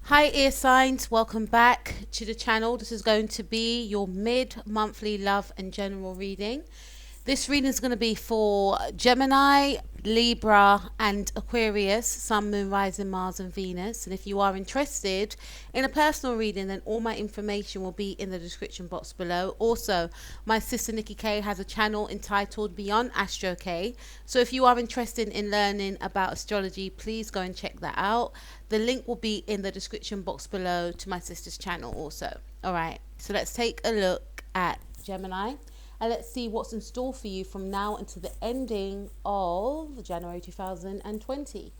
Hi ear signs, welcome back to the channel. This is going to be your mid-monthly love and general reading. This reading is going to be for Gemini, Libra and Aquarius, Sun, Moon, Rising, Mars and Venus. And if you are interested in a personal reading, then all my information will be in the description box below. Also, my sister Nikki K has a channel entitled Beyond Astro K. So if you are interested in learning about astrology, please go and check that out. The link will be in the description box below to my sister's channel also. All right, so let's take a look at Gemini. And let's see what's in store for you from now until the ending of January 2020.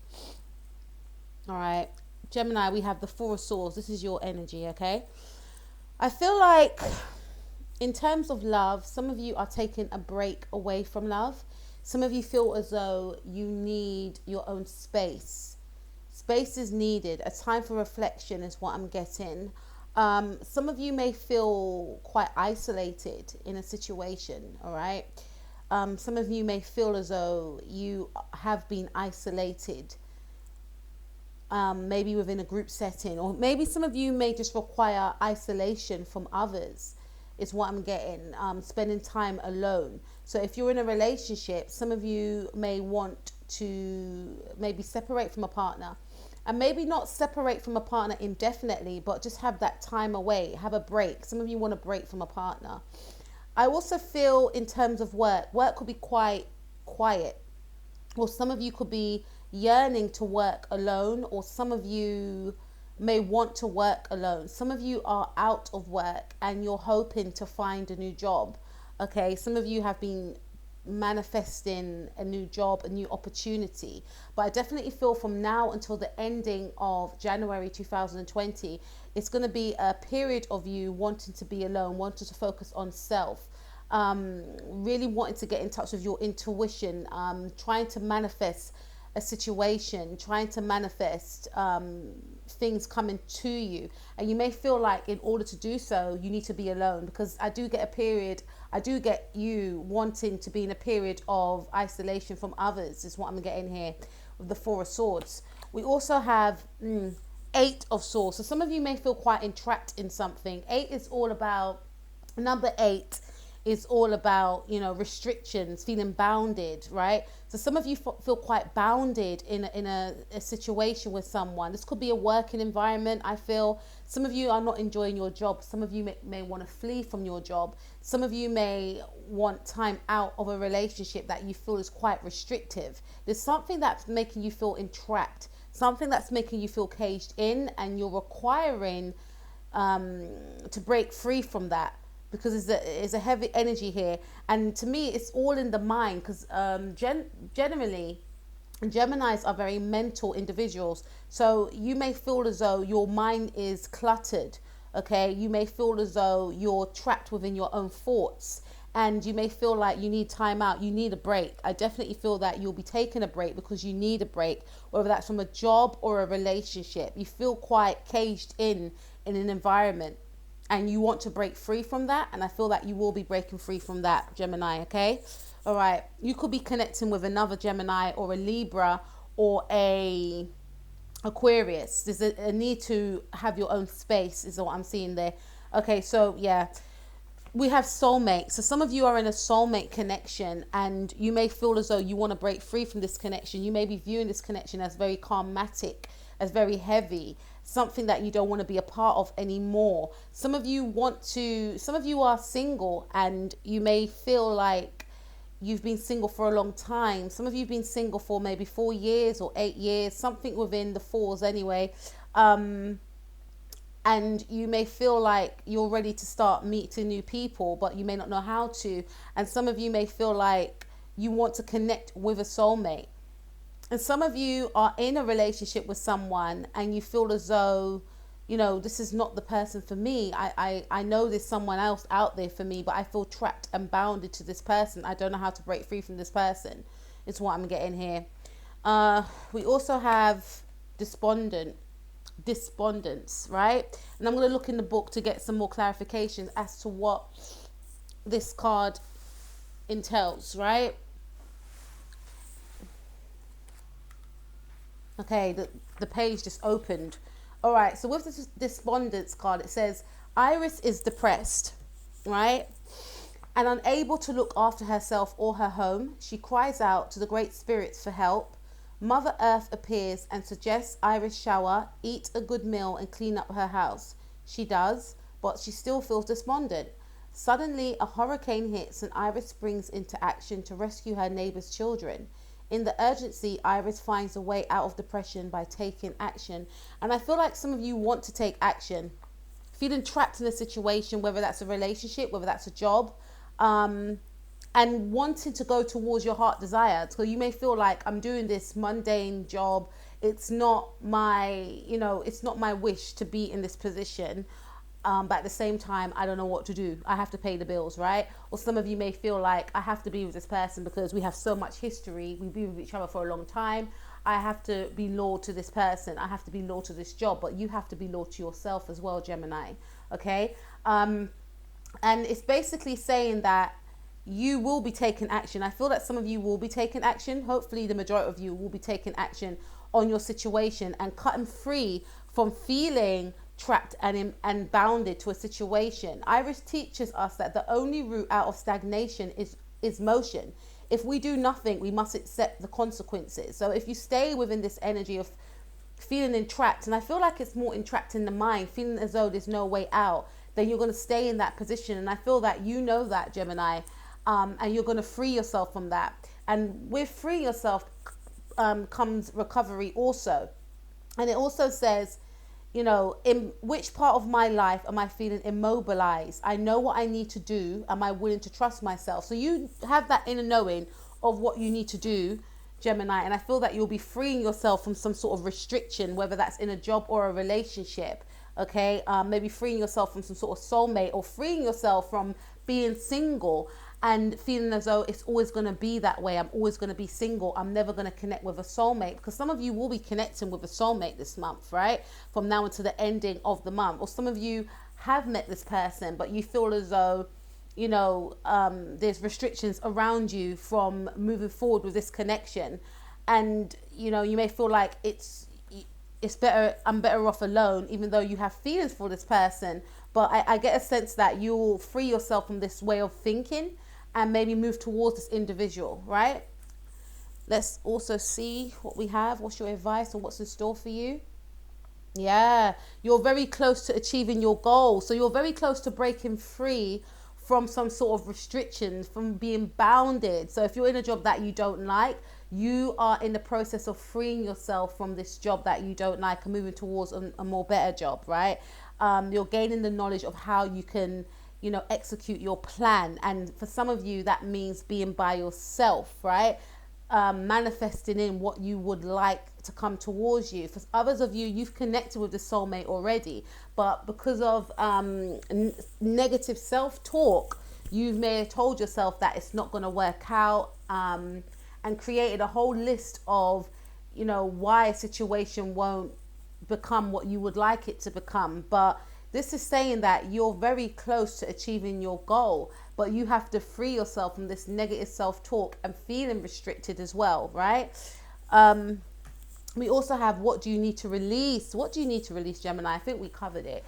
All right, Gemini, we have the Four of Swords. This is your energy, okay? I feel like in terms of love, some of you are taking a break away from love. Some of you feel as though you need your own space. Space is needed. A time for reflection is what I'm getting. Some of you may feel quite isolated in a situation, all right? Some of you may feel as though you have been isolated, maybe within a group setting, or maybe some of you may just require isolation from others, is what I'm getting, spending time alone. So if you're in a relationship, some of you may want to maybe separate from a partner. And maybe not separate from a partner indefinitely, but just have that time away, have a break. Some of you want to break from a partner. I also feel in terms of work could be quite quiet. Or some of you could be yearning to work alone, or some of you may want to work alone. Some of you are out of work and you're hoping to find a new job. Okay, some of you have been manifesting a new job, a new opportunity, but I definitely feel from now until the ending of January 2020, it's going to be a period of you wanting to be alone, wanting to focus on self, really wanting to get in touch with your intuition, trying to manifest a situation, trying to manifest things coming to you. And you may feel like in order to do so, you need to be alone, because I do get you wanting to be in a period of isolation from others, is what I'm getting here with the Four of Swords. We also have Eight of Swords. So some of you may feel quite entrapped in something. Number eight is all about, restrictions, feeling bounded, right? So some of you feel quite bounded in a situation with someone. This could be a working environment, I feel. Some of you are not enjoying your job. Some of you may want to flee from your job. Some of you may want time out of a relationship that you feel is quite restrictive. There's something that's making you feel entrapped, something that's making you feel caged in, and you're requiring to break free from that, because it's a heavy energy here. And to me, it's all in the mind, because generally Geminis are very mental individuals. So you may feel as though your mind is cluttered, okay? You may feel as though you're trapped within your own thoughts, and you may feel like you need time out, you need a break. I definitely feel that you'll be taking a break because you need a break, whether that's from a job or a relationship. You feel quite caged in an environment, and you want to break free from that, and I feel that you will be breaking free from that, Gemini, okay? All right, you could be connecting with another Gemini or a Libra or a Aquarius. There's a need to have your own space, is what I'm seeing there. Okay, so yeah, we have soulmates. So some of you are in a soulmate connection, and you may feel as though you want to break free from this connection. You may be viewing this connection as very karmatic, as very heavy, something that you don't want to be a part of anymore. Some of you are single, and you may feel like you've been single for a long time. Some of you have been single for maybe 4 years or 8 years, something within the fours anyway. And you may feel like you're ready to start meeting new people, but you may not know how to. And some of you may feel like you want to connect with a soulmate. And some of you are in a relationship with someone and you feel as though, this is not the person for me. I know there's someone else out there for me, but I feel trapped and bounded to this person. I don't know how to break free from this person, is what I'm getting here. We also have despondence, right? And I'm going to look in the book to get some more clarifications as to what this card entails, right? Okay, the page just opened. All right, so with this despondence card, it says Iris is depressed, right? And unable to look after herself or her home, she cries out to the great spirits for help. Mother Earth appears and suggests Iris shower, eat a good meal and clean up her house. She does, but she still feels despondent. Suddenly, a hurricane hits and Iris springs into action to rescue her neighbor's children. In the urgency, Iris finds a way out of depression by taking action. And I feel like some of you want to take action. Feeling trapped in a situation, whether that's a relationship, whether that's a job, and wanting to go towards your heart desire. So you may feel like, I'm doing this mundane job. It's not my, it's not my wish to be in this position. But at the same time, I don't know what to do. I have to pay the bills, right? Or some of you may feel like, I have to be with this person because we have so much history. We've been with each other for a long time. I have to be loyal to this person. I have to be loyal to this job. But you have to be loyal to yourself as well, Gemini. Okay? And it's basically saying that you will be taking action. I feel that some of you will be taking action. Hopefully the majority of you will be taking action on your situation and cutting free from feeling trapped and bounded to a situation. Iris teaches us that the only route out of stagnation is motion. If we do nothing, we must accept the consequences. So if you stay within this energy of feeling entrapped, and I feel like it's more entrapped in the mind, feeling as though there's no way out, then you're going to stay in that position. And I feel that you know that, Gemini, and you're going to free yourself from that. And with freeing yourself comes recovery also. And it also says, in which part of my life am I feeling immobilized? I know what I need to do. Am I willing to trust myself? So you have that inner knowing of what you need to do, Gemini. And I feel that you'll be freeing yourself from some sort of restriction, whether that's in a job or a relationship. Okay, maybe freeing yourself from some sort of soulmate, or freeing yourself from being single and feeling as though it's always going to be that way. I'm always going to be single. I'm never going to connect with a soulmate, because some of you will be connecting with a soulmate this month, right? From now until the ending of the month. Or some of you have met this person, but you feel as though, there's restrictions around you from moving forward with this connection. And, you may feel like it's better, I'm better off alone, even though you have feelings for this person. But I get a sense that you'll free yourself from this way of thinking and maybe move towards this individual, right? Let's also see what we have. What's your advice, or what's in store for you? Yeah, you're very close to achieving your goal. So you're very close to breaking free from some sort of restrictions, from being bounded. So if you're in a job that you don't like, you are in the process of freeing yourself from this job that you don't like and moving towards a more better job, right? You're gaining the knowledge of how you can, execute your plan. And for some of you, that means being by yourself, right? Manifesting in what you would like to come towards you. For others of you, you've connected with the soulmate already, but because of negative self-talk, you may have told yourself that it's not going to work out, and created a whole list of, why a situation won't become what you would like it to become. But this is saying that you're very close to achieving your goal, but you have to free yourself from this negative self-talk and feeling restricted as well, right? We also have, what do you need to release? What do you need to release, Gemini? I think we covered it.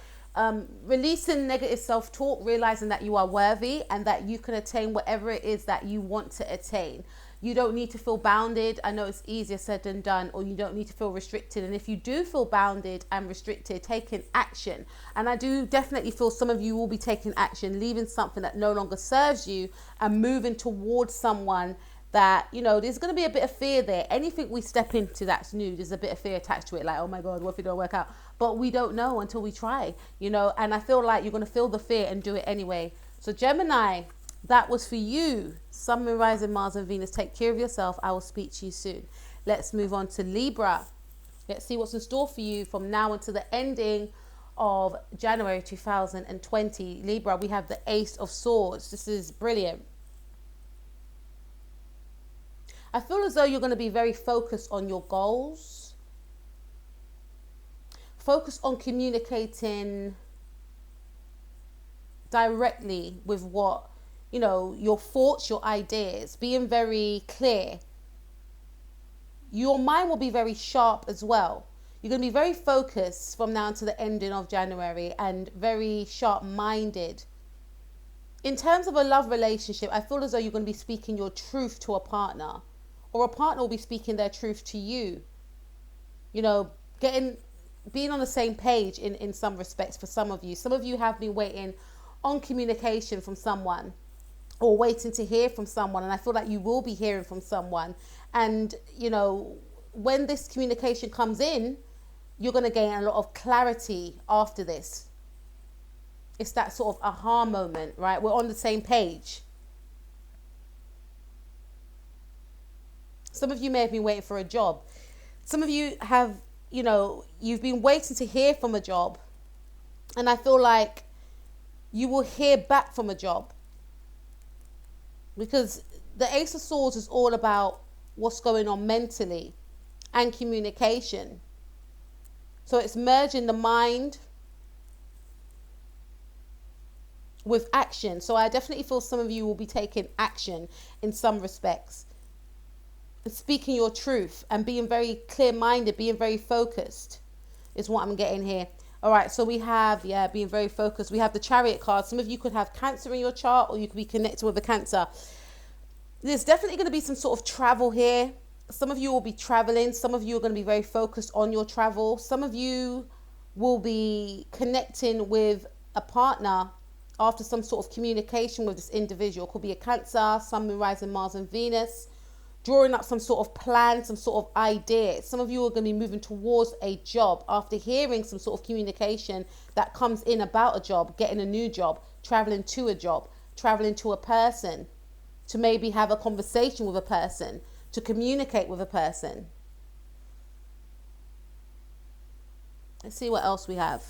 Releasing negative self-talk, realizing that you are worthy and that you can attain whatever it is that you want to attain. You don't need to feel bounded. I know it's easier said than done. Or you don't need to feel restricted. And if you do feel bounded and restricted, taking action. And I do definitely feel some of you will be taking action, leaving something that no longer serves you and moving towards someone that, there's going to be a bit of fear there. Anything we step into that's new, there's a bit of fear attached to it. Like, oh my God, what if it don't work out? But we don't know until we try, and I feel like you're going to feel the fear and do it anyway. So Gemini, that was for you. Sun, Moon, Rising, Mars and Venus. Take care of yourself. I will speak to you soon. Let's move on to Libra. Let's see what's in store for you from now until the ending of January 2020. Libra, we have the Ace of Swords. This is brilliant. I feel as though you're going to be very focused on your goals. Focus on communicating directly with what, your thoughts, your ideas, being very clear. Your mind will be very sharp as well. You're going to be very focused from now until the ending of January and very sharp-minded. In terms of a love relationship, I feel as though you're going to be speaking your truth to a partner, or a partner will be speaking their truth to you. You know, being on the same page in some respects for some of you. Some of you have been waiting on communication from someone, or waiting to hear from someone, and I feel like you will be hearing from someone. And, you know, when this communication comes in, you're going to gain a lot of clarity after this. It's that sort of aha moment, right? We're on the same page. Some of you may have been waiting for a job. Some of you have, you know, you've been waiting to hear from a job. And I feel like you will hear back from a job. Because the Ace of Swords is all about what's going on mentally and communication. So it's merging the mind with action. So I definitely feel some of you will be taking action in some respects. Speaking your truth and being very clear-minded, being very focused is what I'm getting here. All right, so we have, being very focused. We have the Chariot card. Some of you could have Cancer in your chart, or you could be connected with a Cancer. There's definitely going to be some sort of travel here. Some of you will be traveling. Some of you are going to be very focused on your travel. Some of you will be connecting with a partner after some sort of communication with this individual. It could be a Cancer, Sun, Moon, Rising, Mars and Venus. Drawing up some sort of plan, some sort of idea. Some of you are going to be moving towards a job after hearing some sort of communication that comes in about a job, getting a new job, traveling to a job, traveling to a person, to maybe have a conversation with a person, to communicate with a person. Let's see what else we have.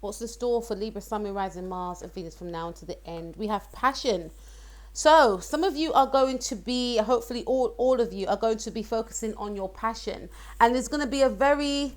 What's the store for Libra, Sun, Moon, Rising, Mars and Venus from now to the end? We have passion. So some of you are going to be, hopefully all of you are going to be focusing on your passion. And there's going to be a very,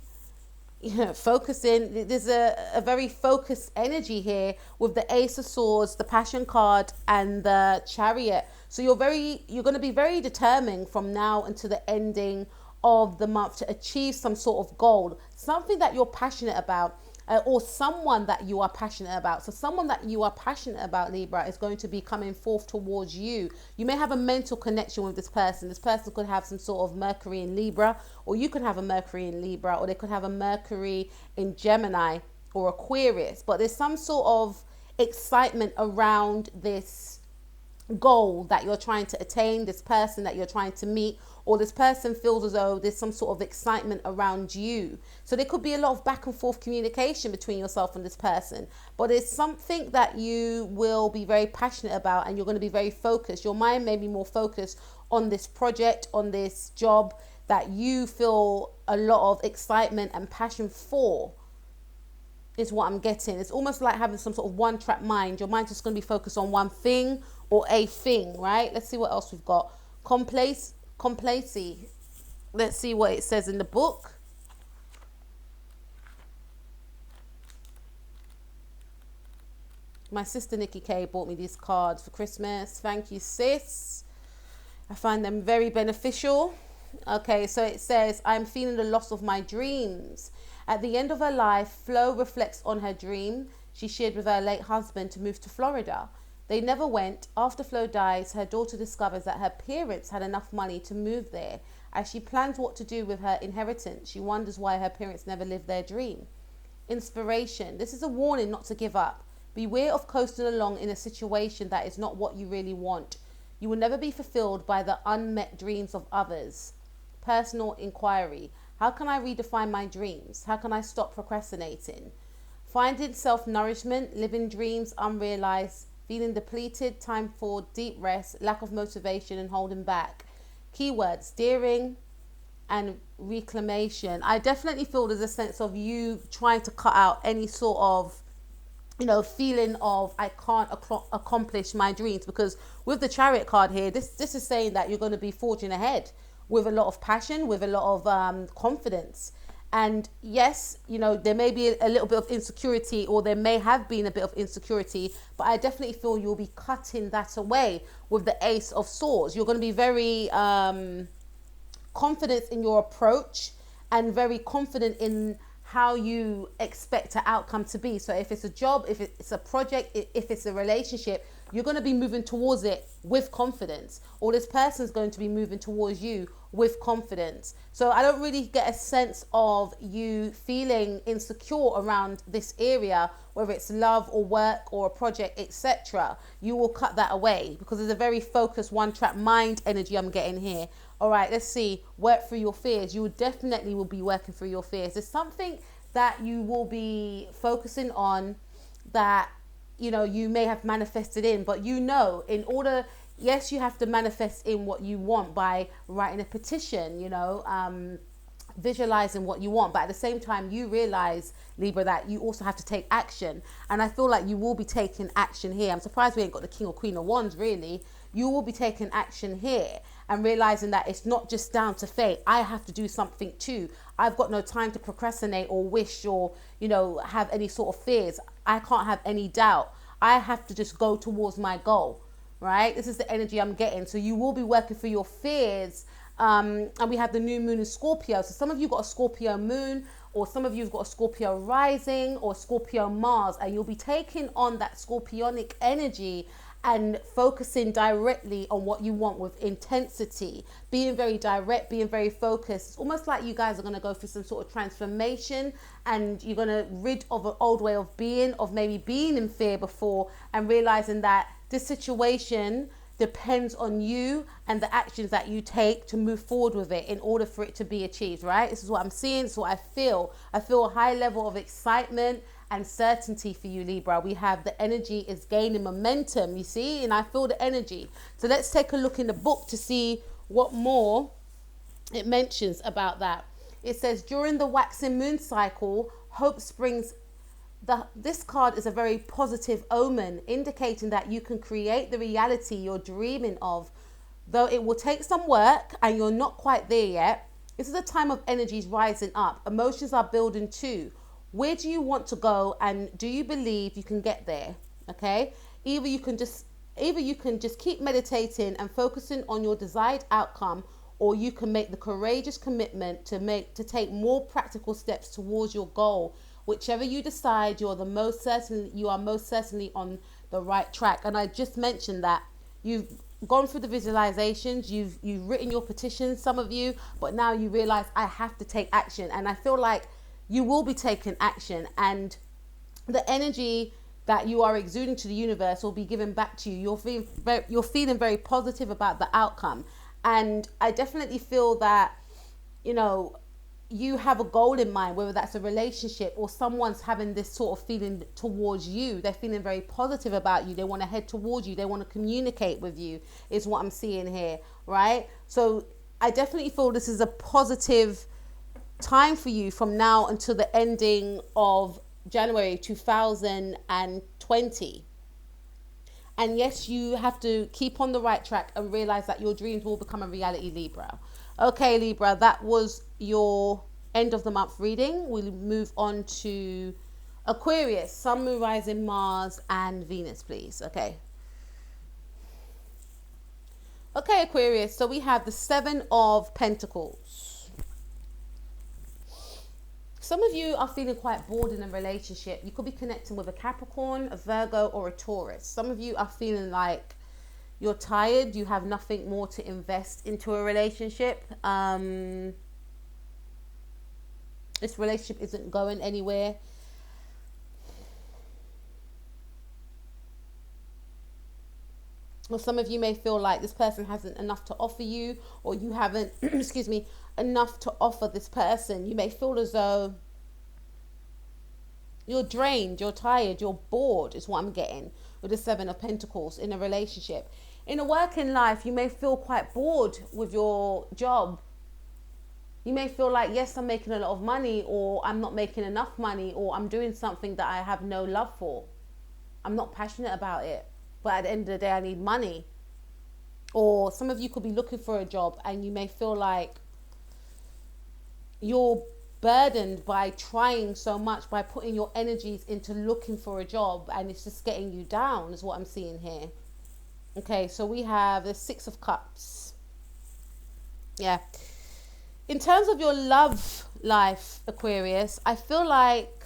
focusing. There's a very focused energy here with the Ace of Swords, the Passion card and the Chariot. So you're going to be very determined from now until the ending of the month to achieve some sort of goal, something that you're passionate about. Or someone that you are passionate about. So someone that you are passionate about, Libra, is going to be coming forth towards you. You may have a mental connection with this person. This person could have some sort of Mercury in Libra, or you could have a Mercury in Libra, or they could have a Mercury in Gemini or Aquarius. But there's some sort of excitement around this goal that you're trying to attain, this person that you're trying to meet, or this person feels as though there's some sort of excitement around you. So there could be a lot of back and forth communication between yourself and this person, but it's something that you will be very passionate about, and you're going to be very focused. Your mind may be more focused on this project, on this job that you feel a lot of excitement and passion for, is what I'm getting. It's almost like having some sort of one-track mind. Your mind's just going to be focused on one thing or a thing, right? Let's see what else we've got. Complacency. Let's see what it says in the book. My sister Nikki K bought me these cards for Christmas. Thank you, sis. I find them very beneficial. Okay, so it says, I'm feeling the loss of my dreams. At the end of her life, Flo reflects on her dream she shared with her late husband to move to Florida. They never went. After Flo dies, her daughter discovers that her parents had enough money to move there. As she plans what to do with her inheritance, she wonders why her parents never lived their dream. Inspiration. This is a warning not to give up. Beware of coasting along in a situation that is not what you really want. You will never be fulfilled by the unmet dreams of others. Personal inquiry. How can I redefine my dreams? How can I stop procrastinating? Finding self-nourishment, living dreams unrealized, feeling depleted, time for deep rest, lack of motivation and holding back. Keywords, steering and reclamation. I definitely feel there's a sense of you trying to cut out any sort of, feeling of I can't accomplish my dreams, because with the Chariot card here, this is saying that you're going to be forging ahead with a lot of passion, with a lot of confidence. And yes, there may be a little bit of insecurity, or there may have been a bit of insecurity, but I definitely feel you'll be cutting that away with the Ace of Swords. You're going to be very confident in your approach, and very confident in how you expect an outcome to be. So if it's a job, if it's a project, if it's a relationship, you're going to be moving towards it with confidence, or this person's going to be moving towards you with confidence. So I don't really get a sense of you feeling insecure around this area, whether it's love or work or a project, etc. You will cut that away because there's a very focused one-track mind energy I'm getting here. All right, let's see. Work through your fears. You definitely will be working through your fears. There's something that you will be focusing on that, you know, you may have manifested in, but you know, in order, yes, you have to manifest in what you want by writing a petition, you know, visualizing what you want. But at the same time, you realize, Libra, that you also have to take action. And I feel like you will be taking action here. I'm surprised we ain't got the King or Queen of Wands, really. You will be taking action here and realizing that it's not just down to fate. I have to do something too. I've got no time to procrastinate or wish or, you know, have any sort of fears. I can't have any doubt. I have to just go towards my goal, right? This is the energy I'm getting. So you will be working for your fears. And we have the new moon in Scorpio. So some of you got a Scorpio moon, or some of you've got a Scorpio rising or Scorpio Mars, and you'll be taking on that Scorpionic energy and focusing directly on what you want with intensity, being very direct, being very focused. It's almost like you guys are going to go through some sort of transformation, and you're going to rid of an old way of being, of maybe being in fear before, and realizing that this situation depends on you and the actions that you take to move forward with it in order for it to be achieved, right? This is what I'm seeing. This is what I feel. I feel a high level of excitement and certainty for you, Libra. We have the energy is gaining momentum, you see, and I feel the energy. So let's take a look in the book to see what more it mentions about that. It says, during the waxing moon cycle, hope springs. This card is a very positive omen, indicating that you can create the reality you're dreaming of. Though it will take some work and you're not quite there yet, this is a time of energies rising up. Emotions are building too. Where do you want to go, and do you believe you can get there? Okay, either you can just keep meditating and focusing on your desired outcome, or you can make the courageous commitment to take more practical steps towards your goal. Whichever you decide, you are most certainly on the right track. And I just mentioned that you've gone through the visualizations, you've written your petitions, some of you, but now you realize I have to take action. And I feel like you will be taking action, and the energy that you are exuding to the universe will be given back to you. You're feeling very positive about the outcome. And I definitely feel that, you know, you have a goal in mind, whether that's a relationship or someone's having this sort of feeling towards you. They're feeling very positive about you. They want to head towards you. They want to communicate with you, is what I'm seeing here, right? So I definitely feel this is a positive time for you from now until the ending of January 2020. And yes, you have to keep on the right track and realize that your dreams will become a reality, Libra. Okay, Libra, that was your end of the month reading. We'll move on to Aquarius, Sun, Moon, Rising, Mars, and Venus, please. Okay, Aquarius. So we have the Seven of Pentacles. Some of you are feeling quite bored in a relationship. You could be connecting with a Capricorn, a Virgo, or a Taurus. Some of you are feeling like you're tired. You have nothing more to invest into a relationship. This relationship isn't going anywhere. Or some of you may feel like this person hasn't enough to offer you, or you haven't, excuse me, enough to offer this person. You may feel as though you're drained, you're tired, you're bored, is what I'm getting with the Seven of Pentacles in a relationship. In a working life, you may feel quite bored with your job. You may feel like, yes, I'm making a lot of money, or I'm not making enough money, or I'm doing something that I have no love for. I'm not passionate about it, but at the end of the day, I need money. Or some of you could be looking for a job, and you may feel like you're burdened by trying so much, by putting your energies into looking for a job, and it's just getting you down, is what I'm seeing here. Okay, so we have the Six of Cups. Yeah. In terms of your love life, Aquarius, I feel like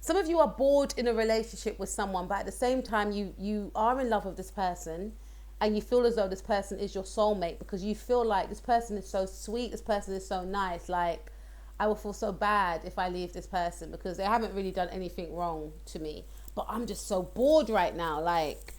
some of you are bored in a relationship with someone, but at the same time, you are in love with this person and you feel as though this person is your soulmate because you feel like this person is so sweet, this person is so nice. Like, I will feel so bad if I leave this person because they haven't really done anything wrong to me. But I'm just so bored right now. Like,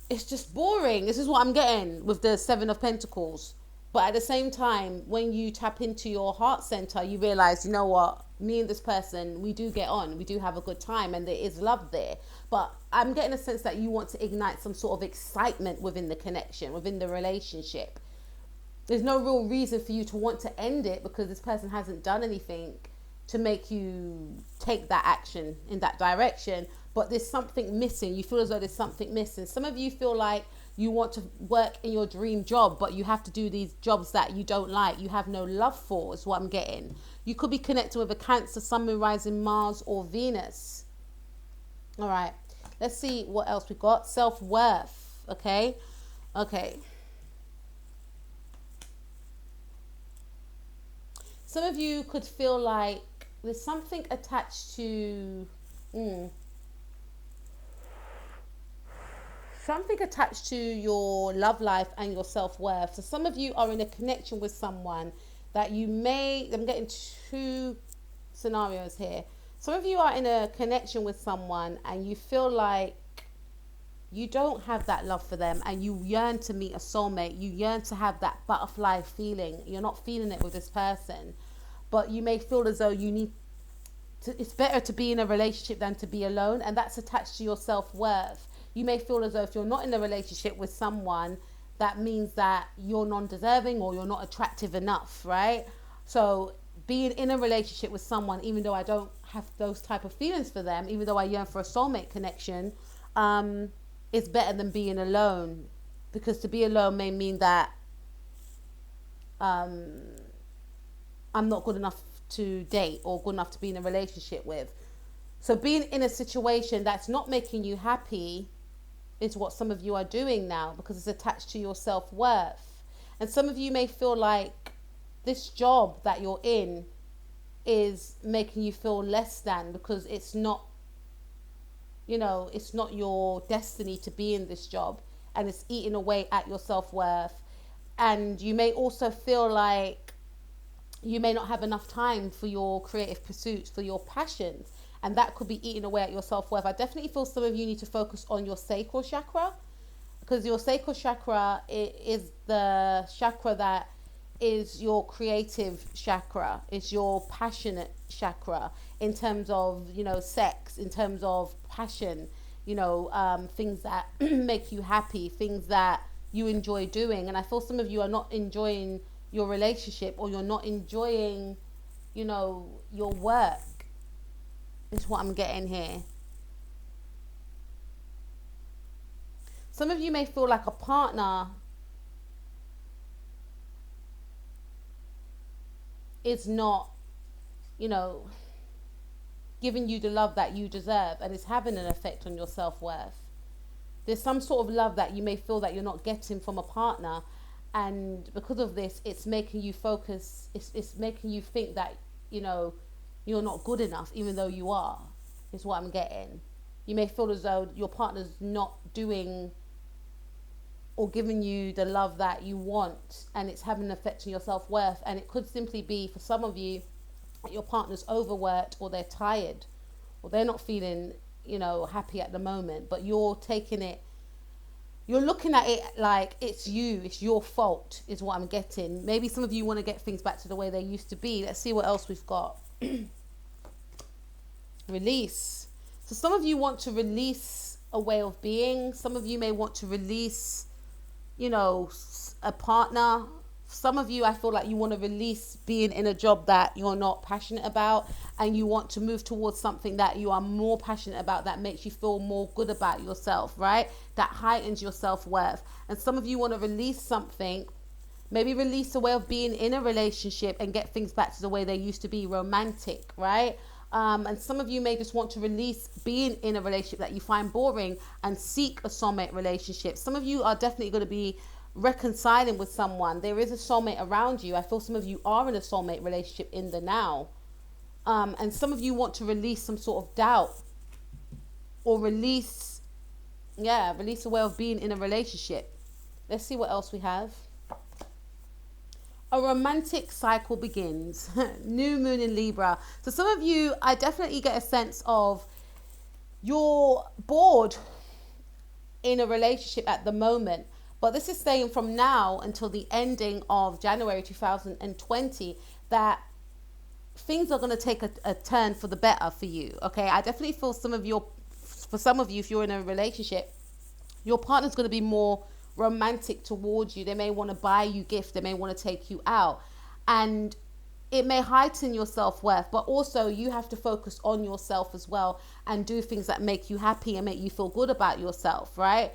it's just boring. This is what I'm getting with the Seven of Pentacles. But at the same time, when you tap into your heart center, you realize, you know what? Me and this person, we do get on. We do have a good time and there is love there. But I'm getting a sense that you want to ignite some sort of excitement within the connection, within the relationship. There's no real reason for you to want to end it because this person hasn't done anything to make you take that action in that direction. But there's something missing. You feel as though there's something missing. Some of you feel like you want to work in your dream job, but you have to do these jobs that you don't like. You have no love for, is what I'm getting. You could be connected with a Cancer, Sun, Moon, Rising, Mars, or Venus. All right. Let's see what else we got. Self-worth. Okay. Okay. Some of you could feel like there's something attached to... something attached to your love life and your self-worth. So some of you are in a connection with someone that you may... I'm getting two scenarios here. Some of you are in a connection with someone and you feel like you don't have that love for them and you yearn to meet a soulmate. You yearn to have that butterfly feeling. You're not feeling it with this person, but you may feel as though you need to... It's better to be in a relationship than to be alone, and that's attached to your self-worth. You may feel as though if you're not in a relationship with someone, that means that you're non-deserving or you're not attractive enough, right? So being in a relationship with someone, even though I don't have those type of feelings for them, even though I yearn for a soulmate connection, is better than being alone. Because to be alone may mean that I'm not good enough to date or good enough to be in a relationship with. So being in a situation that's not making you happy is what some of you are doing now because it's attached to your self-worth. And some of you may feel like this job that you're in is making you feel less than because it's not, you know, it's not your destiny to be in this job and it's eating away at your self-worth. And you may also feel like you may not have enough time for your creative pursuits, for your passions. And that could be eating away at your self-worth. I definitely feel some of you need to focus on your sacral chakra because your sacral chakra is the chakra that is your creative chakra. It's your passionate chakra in terms of, you know, sex, in terms of passion, you know, things that make you happy, things that you enjoy doing. And I feel some of you are not enjoying your relationship or you're not enjoying, you know, your work. Is what I'm getting here. Some of you may feel like a partner is not, you know, giving you the love that you deserve and it's having an effect on your self-worth. There's some sort of love that you may feel that you're not getting from a partner, and because of this, it's making you focus, it's making you think that, you know, you're not good enough, even though you are, is what I'm getting. You may feel as though your partner's not doing or giving you the love that you want, and it's having an effect on your self-worth. And it could simply be, for some of you, that your partner's overworked or they're tired or they're not feeling, you know, happy at the moment, but you're taking it, you're looking at it like it's you, it's your fault, is what I'm getting. Maybe some of you want to get things back to the way they used to be. Let's see what else we've got. Release. So some of you want to release a way of being. Some of you may want to release, you know, a partner. Some of you, I feel like you want to release being in a job that you're not passionate about, and you want to move towards something that you are more passionate about, that makes you feel more good about yourself, right? That heightens your self-worth. And some of you want to release something, maybe release a way of being in a relationship and get things back to the way they used to be, romantic, right? And some of you may just want to release being in a relationship that you find boring and seek a soulmate relationship. Some of you are definitely going to be reconciling with someone. There is a soulmate around you. I feel some of you are in a soulmate relationship in the now. And some of you want to release some sort of doubt, or release a way of being in a relationship. Let's see what else we have. A romantic cycle begins. New moon in Libra. So some of you, I definitely get a sense of you're bored in a relationship at the moment. But this is saying from now until the ending of January 2020 that things are going to take a turn for the better for you. Okay, I definitely feel for some of you, if you're in a relationship, your partner's going to be more romantic towards you. They may want to buy you gifts. They may want to take you out. And it may heighten your self-worth, but also you have to focus on yourself as well and do things that make you happy and make you feel good about yourself, right?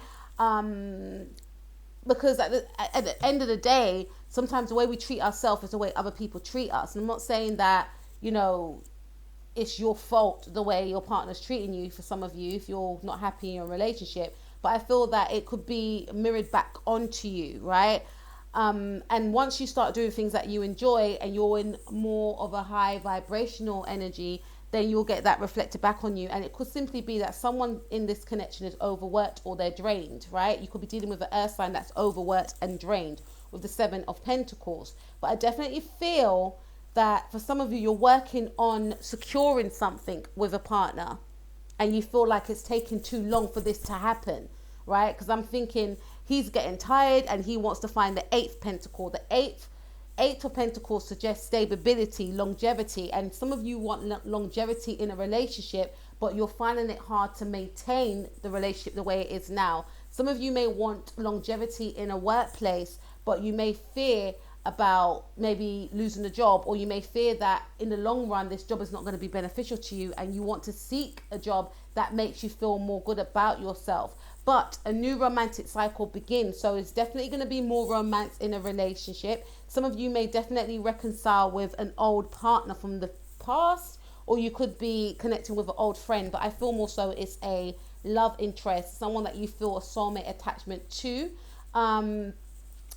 Because at the end of the day, sometimes the way we treat ourselves is the way other people treat us. And I'm not saying that, you know, it's your fault the way your partner's treating you, for some of you, if you're not happy in your relationship. But I feel that it could be mirrored back onto you, right? And once you start doing things that you enjoy and you're in more of a high vibrational energy, then you'll get that reflected back on you. And it could simply be that someone in this connection is overworked or they're drained, right? You could be dealing with an earth sign that's overworked and drained with the 7 of Pentacles. But I definitely feel that for some of you, you're working on securing something with a partner and you feel like it's taking too long for this to happen, right? Because I'm thinking he's getting tired and he wants to find the 8th Pentacle. The 8 of Pentacles suggests stability, longevity, and some of you want longevity in a relationship, but you're finding it hard to maintain the relationship the way it is now. Some of you may want longevity in a workplace, but you may fear about maybe losing a job, or you may fear that in the long run this job is not going to be beneficial to you, and you want to seek a job that makes you feel more good about yourself. But a new romantic cycle begins, so it's definitely going to be more romance in a relationship. Some of you may definitely reconcile with an old partner from the past, or you could be connecting with an old friend, but I feel more so it's a love interest, someone that you feel a soulmate attachment to.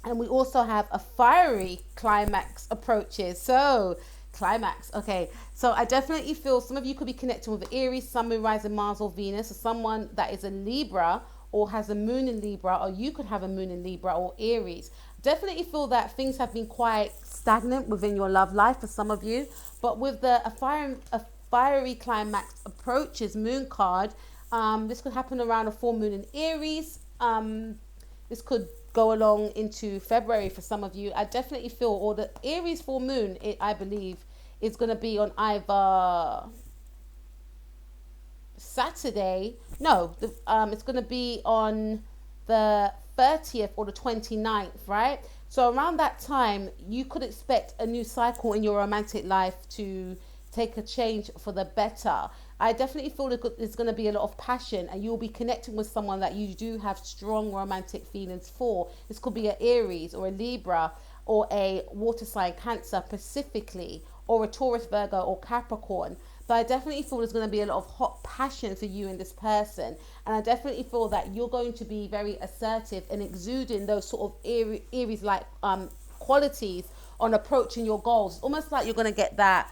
And we also have a fiery climax approaches. So climax, okay, so I definitely feel some of you could be connecting with Aries, Sun, Moon, Rising, Mars, or Venus, or someone that is a Libra or has a moon in Libra, or you could have a moon in Libra or Aries. Definitely feel that things have been quite stagnant within your love life for some of you, but with a fiery climax approaches moon card, this could happen around a full moon in Aries. This could go along into February for some of you. I definitely feel, or the Aries full moon, I believe, is going to be on either Saturday. No, it's going to be on the 30th or the 29th, right? So around that time, you could expect a new cycle in your romantic life to take a change for the better. I definitely feel there's going to be a lot of passion, and you'll be connecting with someone that you do have strong romantic feelings for. This could be an Aries or a Libra or a water sign, Cancer specifically, or a Taurus, Virgo, or Capricorn. But I definitely feel there's going to be a lot of hot passion for you and this person. And I definitely feel that you're going to be very assertive and exuding those sort of Aries-like qualities on approaching your goals. It's almost like you're going to get that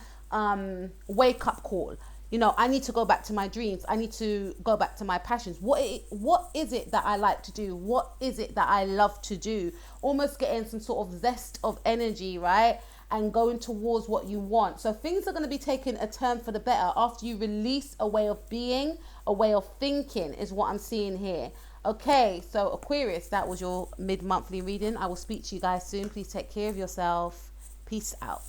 wake-up call. You know, I need to go back to my dreams. I need to go back to my passions. What is it that I like to do? What is it that I love to do? Almost getting some sort of zest of energy, right? And going towards what you want. So things are going to be taking a turn for the better after you release a way of being, a way of thinking is what I'm seeing here. Okay, so Aquarius, that was your mid-monthly reading. I will speak to you guys soon. Please take care of yourself. Peace out.